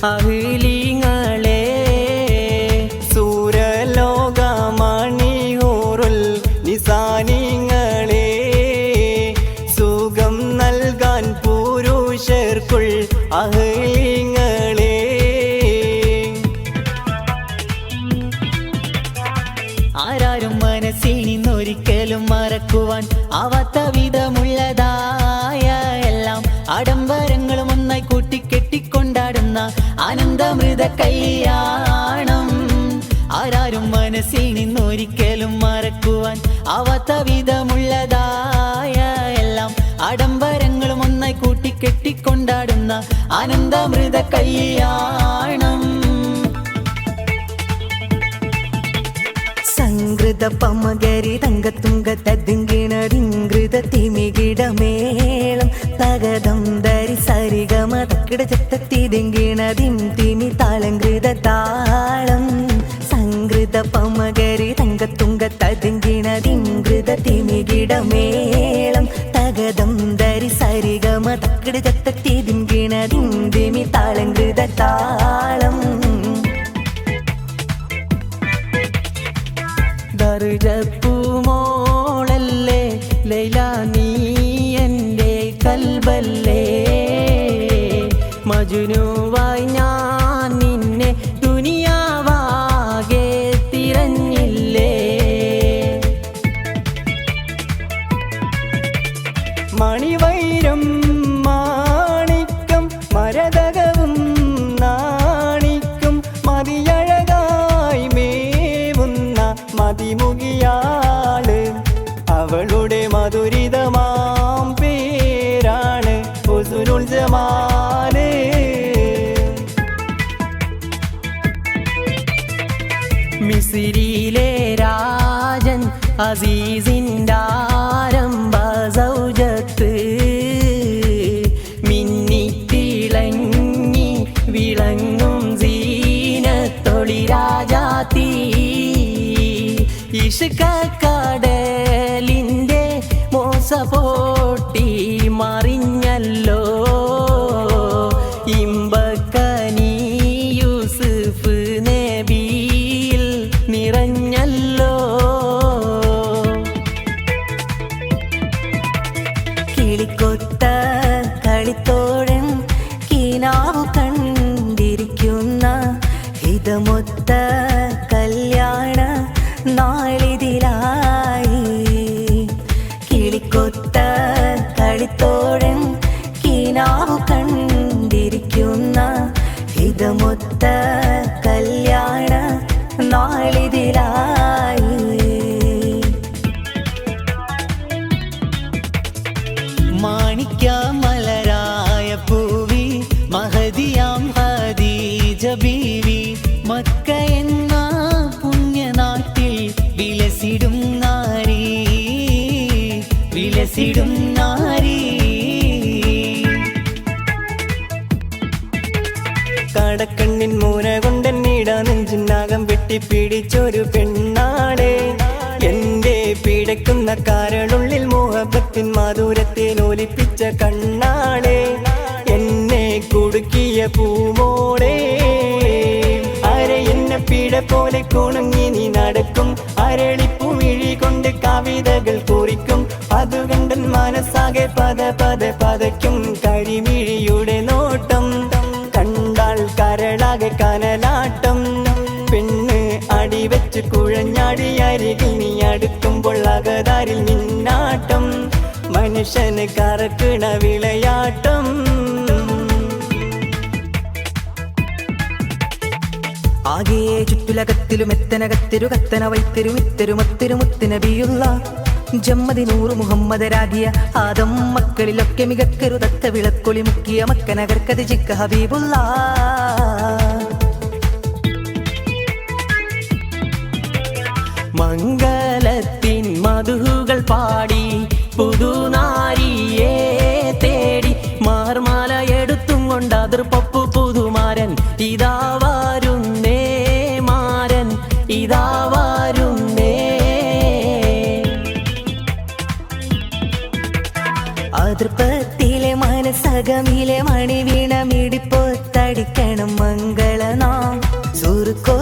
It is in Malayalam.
അഹ്ലിങ്ങളെ സൂരലോകമണിയൂറുൽ നിസാനിങ്ങളെ സുഖം നൽകാൻ പുരുഷർക്കുൾ അഹ്ലിങ്ങളെ ആരാരും മനസ്സിൽ നിന്നൊരിക്കലും മറക്കുവാൻ ആവാത്ത വിധമുള്ളതായ എല്ലാം ആഡംബരങ്ങളും ഒന്നായി കൂട്ടിക്കെട്ടിക്കൊണ്ടാടുന്ന ആനന്ദമൃത കല്യാണം ആരാരും മനസ്സിൽ നിന്നൊരിക്കലും മറക്കുവാൻ ആവാത്ത വിധമുള്ളതായ എല്ലാം ആഡംബരങ്ങളും ഒന്നായി കൂട്ടിക്കെട്ടിക്കൊണ്ടാടുന്ന ആനന്ദമൃത കല്യാണം സംഗൃത പമകരി തങ്കത്തുങ്ക തദ്ദിങ്കിണരിങ്കൃത തിമികിടമേളം തകതം ധരി സരിഗമ തക്കിട ചത്തത്തിതിങ്കിണതിം തിമി താളങ്കൃത താളം സംഗൃത പമകരി തങ്കത്തുങ്ക തദ്ദിങ്കിണരിങ്കൃത തിമികിടമേളം തകതം ധരി സരിഗമ തക്കിട ചത്തത്തിതിങ്കിണതിം തിമി താളങ്കൃത താളം ദർജപ്പൂമോളല്ലേ ലൈല നീ എൻ്റെ കൽബല്ലേ മജ്നൂവായി ഞാൻ നിന്നെ ദുനിയാവാകെ തിരഞ്ഞില്ലേ മണിവൈരം മാണിക്കം മരതകവും നാണിക്കും മതിയഴകായി മേവുന്ന മതിമുകിയാള് അവളുടെ മധുരിതമാം പേരാണ് ഹുസ്നുൽ ജമാല് മിസ്രിയിലെ രാജൻ അസീസിൻ്റെ ആരംഭ സൗജത്ത് മിന്നിത്തിളങ്ങി വിളങ്ങും സീനത്തൊളി രാജാത്തി ഇഷ്കക്കടലിൻ്റെ മോസപോട്ടി മറിഞ്ഞല്ലോ ഇമ്പക്കനി യൂസുഫ് നബിയിൽ നിറഞ്ഞല്ലോ കിളിക്കൊത്ത കളിത്തോഴൻ കിനാവു കണ്ടിരിക്കുന്ന ഹിതമൊത്ത കല്യാണ നാളിതിലായി കിളിക്കൊത്ത കളിത്തോഴൻ കിനാവു കണ്ടിരിക്കുന്ന ഹിതമൊത്ത കല്യാണ നാളിതിലായി മാണിക്യ മലരായ പൂവി മഹദിയാം ഖദീജ ബീവി മക്ക എന്ന പുണ്യനാട്ടിൽ വിലസിടും നാരി വിലസിടും നാരി കടക്കണ്ണിൻ മൂന കൊണ്ടെന്നിട നെഞ്ചിനാകം വെട്ടിപ്പിടിച്ചൊരു പെണ്ണാളെ എന്റെ പിടയ്ക്കുന്ന കാരളുള്ളിൽ മോഹബത്തിൻ മാധുരത്തെ ഒലിപ്പിച്ച കണ്ണാളെ എന്നെ കുടുക്കിയ പൂമോളെ അരെ എന്നെ പിട പോലെ കുണുങ്ങി നീ നടക്കും അരളിപ്പുമിഴി കൊണ്ട് കവിതകൾ കുറിക്കും അതു കണ്ടൻ മനസ്സാകെ പത പത പതയ്ക്കും കരിമിഴിയുടെ നോട്ടം കണ്ടാൽ കരളാകെ കനലാട്ടം പെണ്ണ് അടിവെച്ച് കുഴഞ്ഞാടി അരികിൽ നീ അടുക്കുമ്പോൾ അകതാരിൽ നിന്നാട്ടം മനുഷ്യന് കറക്കണ വിളയാട്ടം ആകെയെ ചുറ്റുലകത്തിലും എത്തനകത്തിരു കത്തന വൈത്തിരു ഇത്തരു മത്തിരു മുത്തുനബിയുള്ള ജമ്മദി നൂറ് മുഹമ്മദ് രാഗിയ ആദം മക്കളിലൊക്കെ മികക്കരുതത്ത വിളക്കൊളി മുക്കിയ മക്കനകർക്കതി ചിക്ക ഹബീബുള്ള മംഗലത്തിൻ മധുകൾ പാടി പുതുനാരിയെ തേടി മാർമാല എടുത്തും കൊണ്ട് അതിർപ്പപ്പു പുതുമാരൻ ഇതാ വരുന്നേ മാരൻ ഇതാ വരുന്നേ അതിർപ്പത്തിലെ മനസ്സ് സഗമിലെ മണി വീണ മിടിപ്പോ തടിക്കണം മംഗളനാം സുറുക്കോ